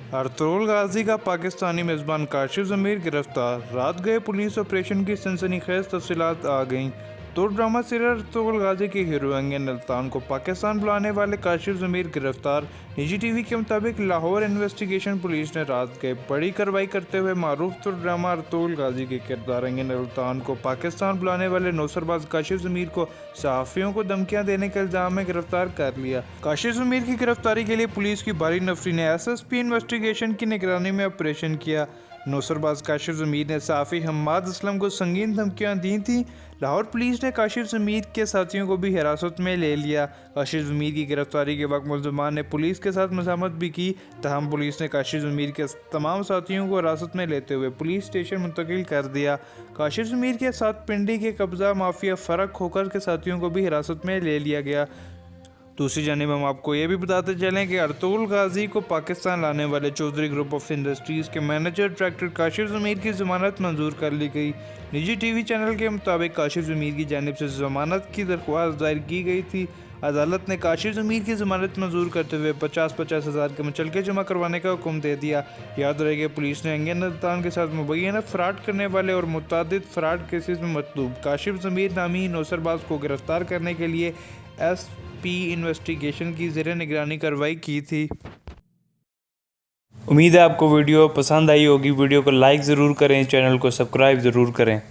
Ertugrul गाजी का पाकिस्तानी मेज़बान काशिफ ज़मीर गिरफ्तार। रात गए पुलिस ऑपरेशन की सनसनीखेज तफसीलात आ गईं। तो ड्रामा सीरियल अर्तुगरुल गाजी के हीरो एंगिन अल्तान को पाकिस्तान बुलाने वाले काशिफ ज़मीर गिरफ्तार। निजी टीवी के मुताबिक लाहौर इन्वेस्टिगेशन पुलिस ने रात गए बड़ी कार्रवाई करते हुए मारूफ तो ड्रामा अर्तुगरुल गाजी के किरदार एंगिन अल्तान को पाकिस्तान बुलाने वाले नौसरबाज काशिफ ज़मीर को सहाफ़ियों को धमकियां देने के इल्ज़ाम में गिरफ्तार कर लिया। काशिफ ज़मीर की गिरफ्तारी के लिए पुलिस की भारी नफरी ने SSP इन्वेस्टिगेशन की निगरानी में ऑपरेशन किया। नौसरबाज काशिफ ज़मीर ने सहाफ़ी हम्माद असलम को संगीन धमकियां दी थीं। लाहौर पुलिस ने काशिफ ज़मीर के साथियों को भी हिरासत में ले लिया। काशिफ ज़मीर की गिरफ्तारी के वक्त मुलज़मान ने पुलिस के साथ मज़ामत भी की। तहम पुलिस ने काशिफ ज़मीर के तमाम साथियों को हिरासत में लेते हुए पुलिस स्टेशन मुंतकिल कर दिया। काशिफ ज़मीर के साथ पिंडी के कब्ज़ा माफिया फ़र्क खोकर के साथियों को भी हिरासत में ले लिया गया। दूसरी जानिब हम आपको ये भी बताते चलें कि अर्तुगरुल गाजी को पाकिस्तान लाने वाले चौधरी ग्रुप ऑफ इंडस्ट्रीज़ के मैनेजर डायरेक्टर काशिफ ज़मीर की ज़मानत मंजूर कर ली गई। निजी टीवी चैनल के मुताबिक काशिफ ज़मीर की जानिब से ज़मानत की दरख्वास्त दायर की गई थी। अदालत ने काशिफ ज़मीर की ज़मानत मंजूर करते हुए 50-50 हज़ार के मुचलके जमा करवाने का हुक्म दे दिया। याद रहे कि पुलिस ने एंगिन अल्तान के साथ मुबैना फ्रॉड करने वाले और मुतअद्दिद फ्रॉड केसेस में मतलूब काशिफ ज़मीर नामी नौसरबाज को गिरफ्तार करने के लिए SP इन्वेस्टिगेशन की ज़ेरे निगरानी कार्रवाई की थी। उम्मीद है आपको वीडियो पसंद आई होगी। वीडियो को लाइक ज़रूर करें, चैनल को सब्सक्राइब ज़रूर करें।